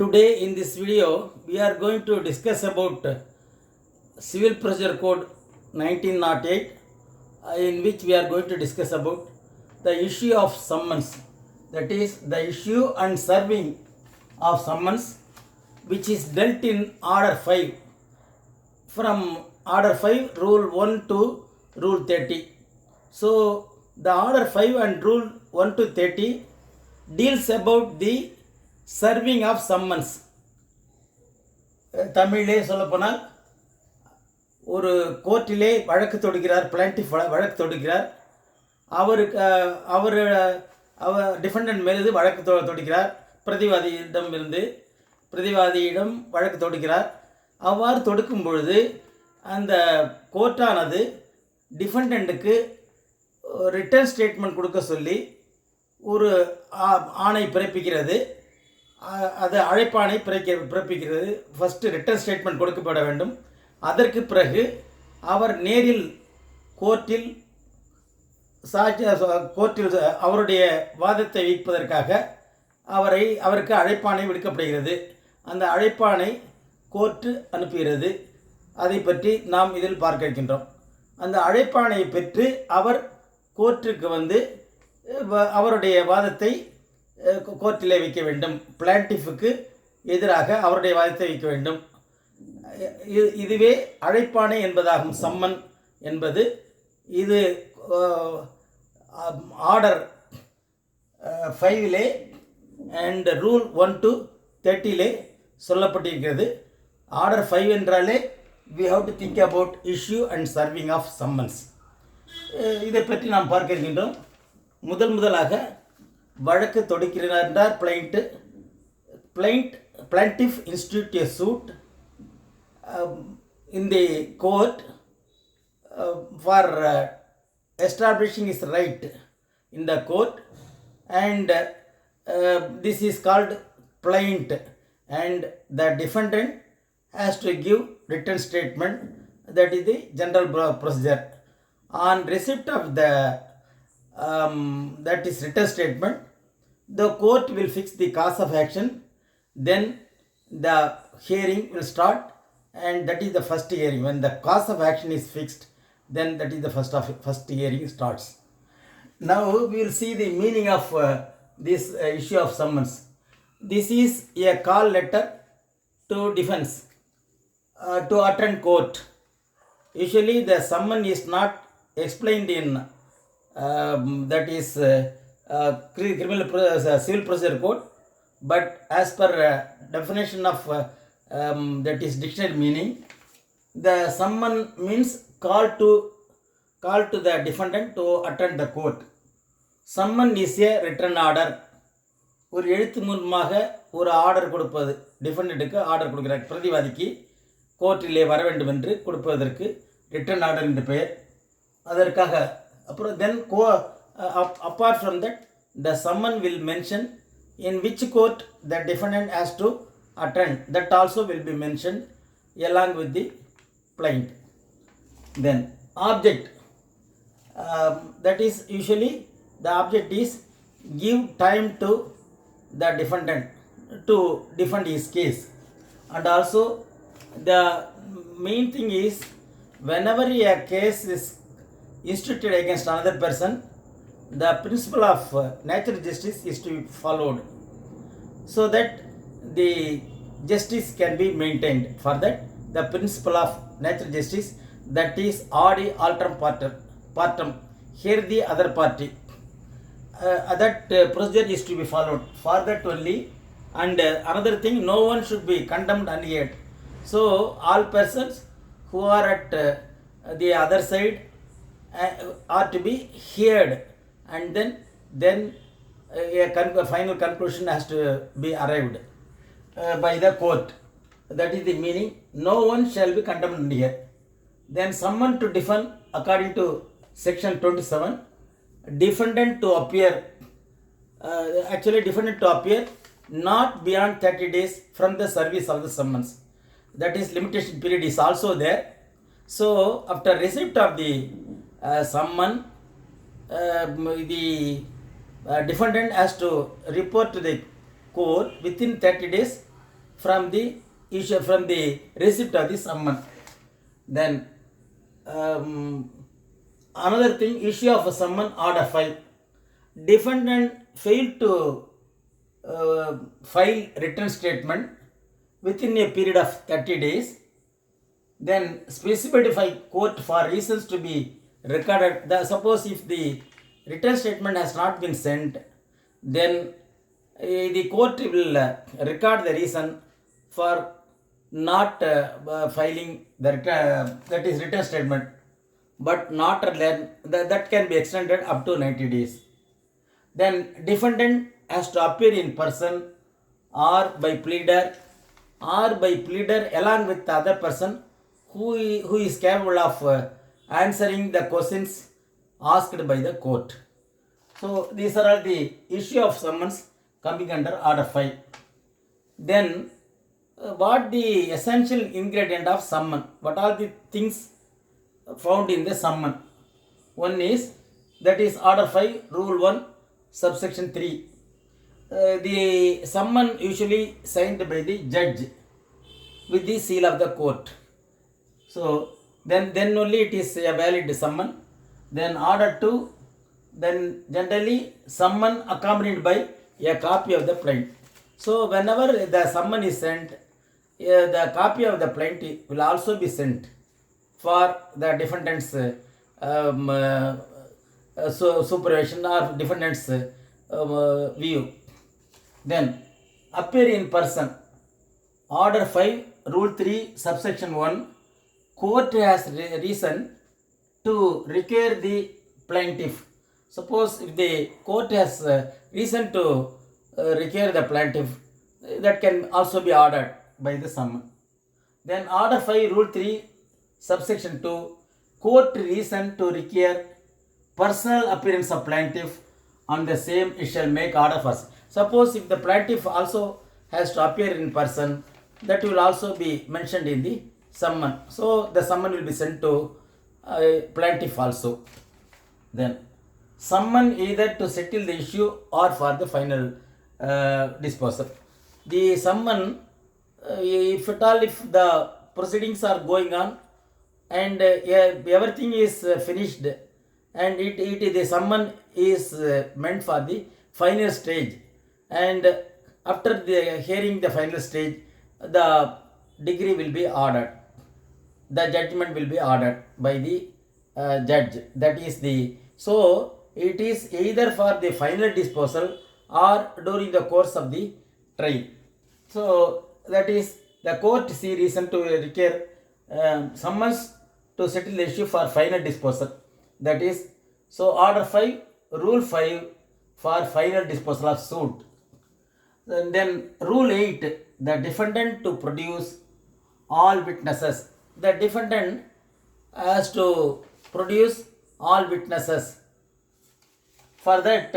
Today in this video we are going to discuss about Civil Procedure Code 1908 in which we are going to discuss about the issue of summons, that is the issue and serving of summons, which is dealt in Order 5 from Order 5 Rule 1 to Rule 30. So the Order 5 and Rule 1 to 30 deals about the serving of summons. தமிழிலே சொல்லப்போனால் ஒரு கோர்ட்டிலே வழக்கு தொடுக்கிறார், plaintiff வழக்கு தொடுக்கிறார். அவர் defendant மீது வழக்கு தொடுக்கிறார், பிரதிவாதியிடம் வழக்கு தொடுக்கிறார். அவ்வாறு தொடுக்கும் பொழுது அந்த கோர்ட்டானது டிஃபெண்டண்ட்டுக்கு ரிட்டர்ன் ஸ்டேட்மெண்ட் கொடுக்க சொல்லி ஒரு ஆணை பிறப்பிக்கிறது. அது அழைப்பாணை பிறப்பிக்கிறது. ஃபஸ்ட்டு ரிட்டர்ன் ஸ்டேட்மெண்ட் கொடுக்கப்பட வேண்டும். அதற்கு பிறகு அவர் நேரில் கோர்ட்டில் அவருடைய வாதத்தை வைப்பதற்காக அவருக்கு அழைப்பாணை விடுக்கப்படுகிறது. அந்த அழைப்பாணை கோர்ட்டு அனுப்புகிறது. அதை பற்றி நாம் இதில் பார்க்க இருக்கின்றோம். அந்த அழைப்பாணையை பெற்று அவர் கோர்ட்டுக்கு வந்து அவருடைய வாதத்தை கோர்ட்டிலே வைக்க வேண்டும். பிளான்டிஃபுக்கு எதிராக அவருடைய வாதத்தை வைக்க வேண்டும். இதுவே அழைப்பாணை என்பதாகும். சம்மன் என்பது இது ஆர்டர் 5 அண்ட் ரூல் 1 to 30 சொல்லப்பட்டிருக்கிறது. ஆர்டர் 5 என்றாலே we have to think about issue and serving of summons. இதை பற்றி நாம் பார்க்க இருக்கின்றோம். முதலாக வழக்கு தொடுக்கிறார் என்றார் plaintiff institute a suit in the court for establishing his right in the court, and this is called plaint, and the defendant has to give written statement. That is the general procedure. On receipt of the that is written statement, the court will fix the cause of action. Then the hearing will start, and that is the first hearing. When the cause of action is fixed, then that is the first hearing starts. Now we will see the meaning of this issue of summons. This is a call letter to defense to attend court. Usually the summon is not explained in that is civil procedure code, but as per definition of that is dictionary meaning, the summon means call to the defendant to attend the court. Summon is a written order. ஒரு எழுத்து மூலமாக ஒரு order கொடுப்பது. டிஃபெண்டண்ட்டுக்கு order கொடுக்கிறார், பிரதிவாதிக்கு கோர்ட்டிலே வர வேண்டும் என்று கொடுப்பதற்கு ரிட்டன் ஆர்டர் என்று பெயர். அதற்காக அப்புறம் தென் apart from that, the summon will mention in which court the defendant has to attend. That also will be mentioned along with the plaint. Then object, that is usually the object is give time to the defendant to defend his case. And also the main thing is, whenever a case is instituted against another person, the principle of natural justice is to be followed so that the justice can be maintained. For that, the principle of natural justice, that is Audi Alterem Partem, hear the other party, that procedure is to be followed. For that only, and another thing, no one should be condemned unheard. So all persons who are at the other side are to be heard, and then a final conclusion has to be arrived by the court. That is the meaning. No one shall be condemned here. Then someone to defend according to section 27, defendant to appear, defendant to appear not beyond 30 days from the service of the summons. That is limitation period is also there. So after receipt of the summon, the defendant has to report to the court within 30 days from the issue, from the receipt of the summon. Then another thing, issue of a summon, order 5. Defendant failed to file written statement within a period of 30 days. Then specified by court for reasons to be recorded. Suppose if the written statement has not been sent, then the court will record the reason for not filing the that is written statement, but not earlier. That can be extended up to 90 days. Then defendant has to appear in person or by pleader along with the other person who is capable of answering the questions asked by the court. So these are all the issue of summons coming under order 5. Then what the essential ingredient of summon? What are the things found in the summon? One is, that is order 5, rule 1, subsection 3. The summon usually signed by the judge with the seal of the court. So then only it is a valid summon. Then order 2, then generally summon accompanied by a copy of the plaint. So whenever the summon is sent, the copy of the plaint will also be sent for the defendant's supervision or defendant's view. Then appear in person. Order 5, rule 3, subsection 1. Court has reason to require the plaintiff. Suppose if the court has reason to require the plaintiff, that can also be ordered by the summon. Then order 5, rule 3, subsection 2. Court reason to require personal appearance of plaintiff on the same, it shall make order first. Suppose if the plaintiff also has to appear in person, that will also be mentioned in the summon. So the summon will be sent to plaintiff also. Then summon either to settle the issue or for the final disposal. The summon, if at all, if the proceedings are going on and everything is finished, and the summon is meant for the final stage, and after the hearing the final stage, the degree will be ordered, the judgment will be ordered by the judge. That is the, so it is either for the final disposal or during the course of the trial. So that is, the court see reason to require summons to settle the issue for final disposal. That is, so order 5, rule 5 for final disposal of suit. And then rule 8, the defendant to produce all witnesses. The defendant has to produce all witnesses. For that,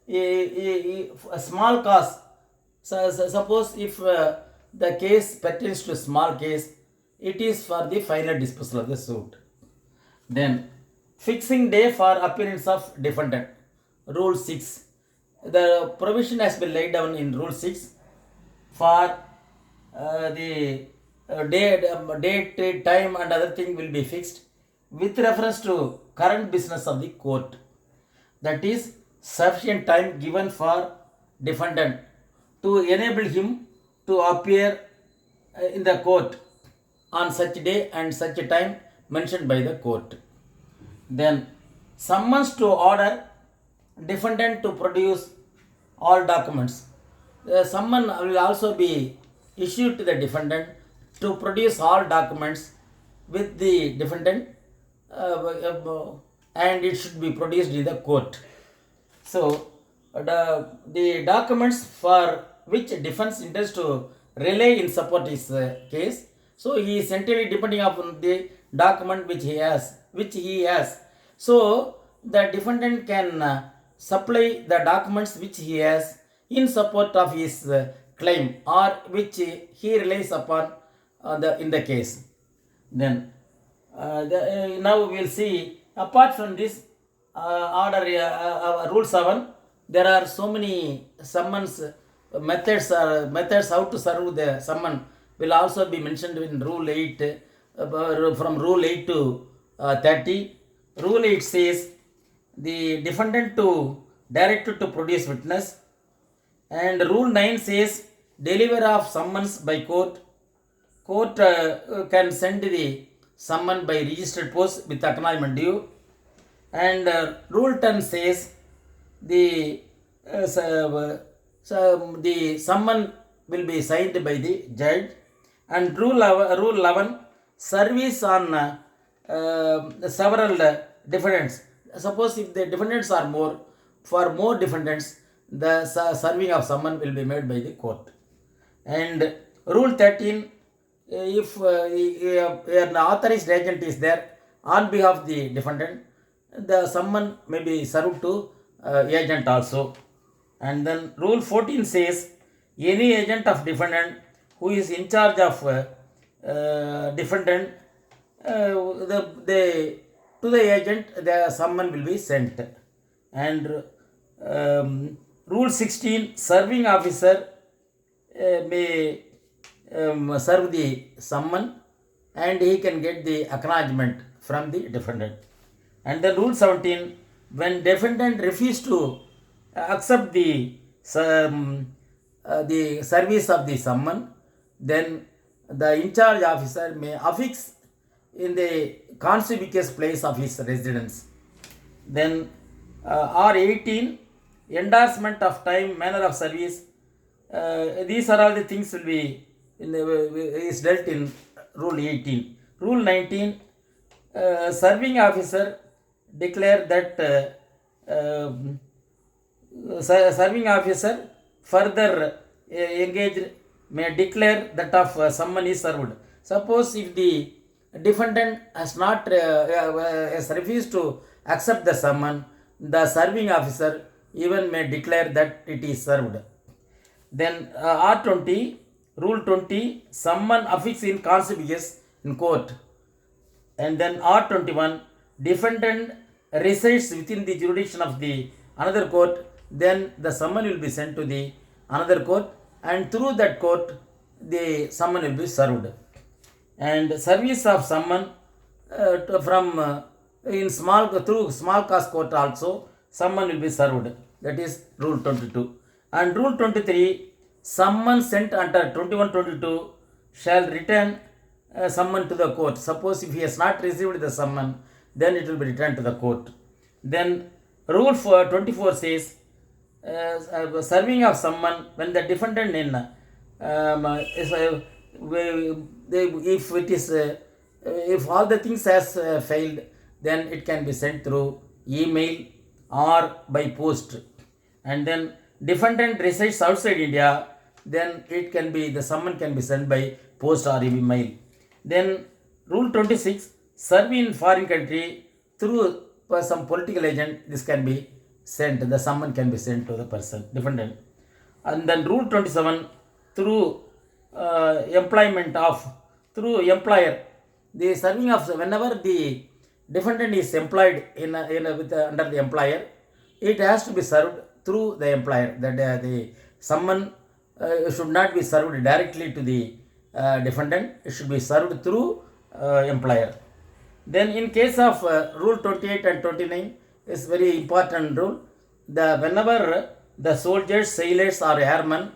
a small cause. So suppose if the case pertains to a small case, it is for the final disposal of the suit. Then fixing day for appearance of defendant. Rule 6. The provision has been laid down in rule 6 for the date, time and other thing will be fixed with reference to current business of the court. That is, sufficient time given for defendant to enable him to appear in the court on such day and such a time mentioned by the court. Then summons to order defendant to produce all documents. The summon will also be issued to the defendant to produce all documents with the defendant, and it should be produced in the court. So the documents for which defense intends to rely in support his case, so he is entirely depending upon the document which he has. So the defendant can supply the documents which he has in support of his claim or which he relies upon in the case. Then now we will see, apart from this order rule 7, there are so many summons methods how to serve the summon will also be mentioned in Rule 8, from Rule 8 to 30. Rule 8 says the defendant to directed to produce witness, and Rule 9 says deliver of summons by court. Court can send the summon by registered post with acknowledgement due, and Rule 10 says the the summon will be signed by the judge, and Rule 11 service on several defendants. Suppose if the defendants are more, for more defendants, the serving of summon will be made by the court. And Rule 13, if an authorized agent is there on behalf of the defendant, the summon may be served to agent also. And then Rule 14 says any agent of defendant who is in charge of defendant, to the agent the summon will be sent. And Rule 16, serving officer may serve the summon, and he can get the acknowledgement from the defendant. And then Rule 17, when defendant refuse to accept the service of the summon, then the in charge officer may affix in the conspicuous place of his residence. Then R18, endorsement of time, manner of service. These are all the things will be is dealt in Rule 18. Rule 19, serving officer declare that serving officer further engaged may declare that of summon is served. Suppose if the defendant has not has refused to accept the summon, the serving officer even may declare that it is served. Then R20, Rule 20, summon affix in conspicuous in court. And then R21, defendant resides within the jurisdiction of the another court, then the summon will be sent to the another court, and through that court the summon will be served. And service of summon from in through small cause court also summon will be served. That is Rule 22. And Rule 23, summon sent under 21-22 shall return summon to the court. Suppose if he has not received the summon, then it will be returned to the court. Then Rule 24 says serving of summon when the defendant in if it is if all the things has failed, then it can be sent through email or by post. And then defendant resides outside India, then it can be the summon can be sent by post or email. Then Rule 26, serve in foreign country through some political agent, this can be sent, the summon can be sent to the person, defendant. And then Rule 27, through employment of, through employer, the serving of, whenever the defendant is employed under the employer, it has to be served through the employer. That the summon should not be served directly to the defendant, it should be served through employer. Then in case of Rule 28 and 29 is very important rule. Whenever the soldiers, sailors or airmen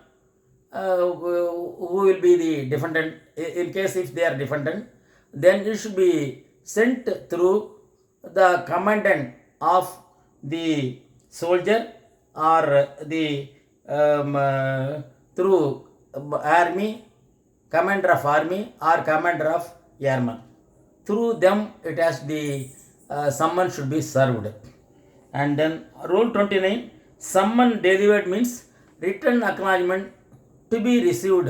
who will be the defendant, in case if they are defendant, then it should be sent through the commandant of the soldier or the through army, commander of army or commander of airmen. Through them it has the summon should be served. And then Rule 29, summon delivered means written acknowledgement to be received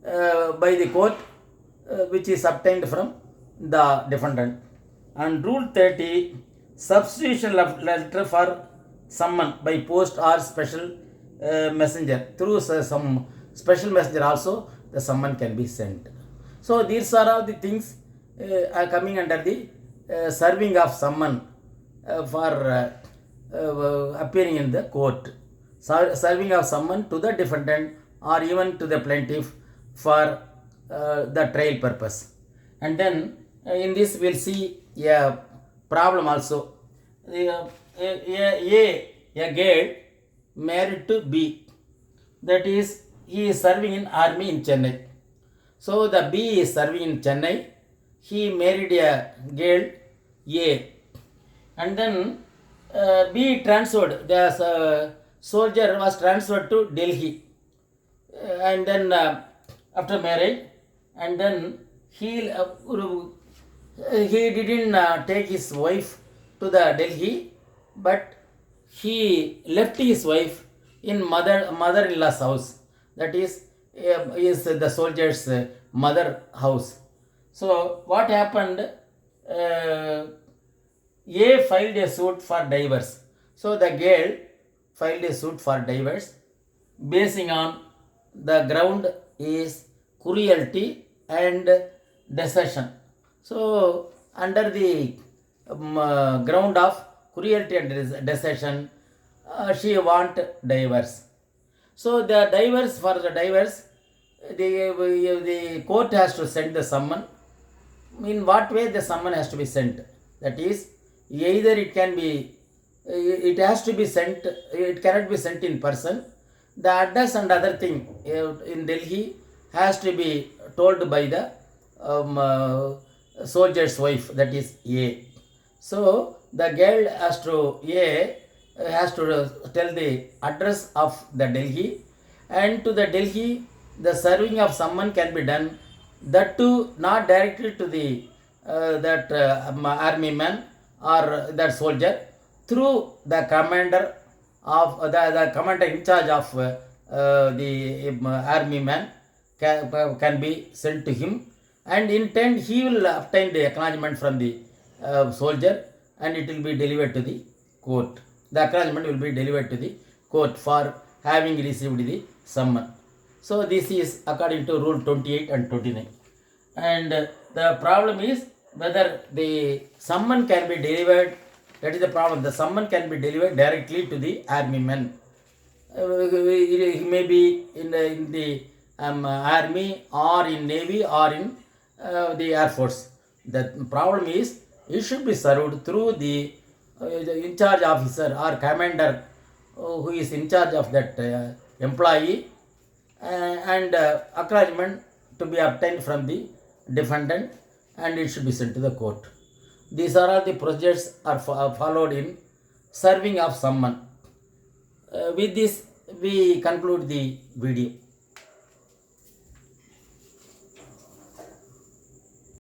by the court which is obtained from the defendant. And Rule 30, substitution letter for summon by post or special messenger. Through some special messenger also the summon can be sent. So these are all the things are coming under the serving of summon for appearing in the court. serving of summon to the defendant or even to the plaintiff for the trial purpose. And then in this we'll see a problem also. A girl married to B, that is, he is serving in army in Chennai. So the B is serving in Chennai. He married a girl A, and then B transferred. The soldier was transferred to Delhi, and then after marriage, and then he didn't take his wife to the Delhi, but he left his wife in mother-in-law's house. That is the soldier's mother house. So what happened? A filed a suit for divorce. So the girl filed a suit for divorce basing on the ground is cruelty and desertion. So under the ground of cruelty and desertion, she want divorce. So the divorce, for the divorce, the court has to send the summon. In what way the summon has to be sent? That is, either it has to be sent, it cannot be sent in person. The address and other thing in Delhi has to be told by the soldier's wife, that is A. So the girl has to tell the address of the Delhi, and to the Delhi the serving of summon can be done, that too not directly to the army man or that soldier, through the commander of the commander in charge of the army man can be sent to him, and in turn he will obtain the acknowledgement from the soldier, and it will be delivered to the court. The acknowledgement will be delivered to the court for having received the summon. So this is according to Rule 28 and 29. And the problem is whether the summon can be delivered. That is the problem. The summon can be delivered directly to the army man. He may be in the army or in navy or in the air force. The problem is it should be served through the in charge officer or commander who is in charge of that employee, and acknowledgement to be obtained from the defendant, and it should be sent to the court. These are all the procedures are followed in serving of summon. With this we conclude the video.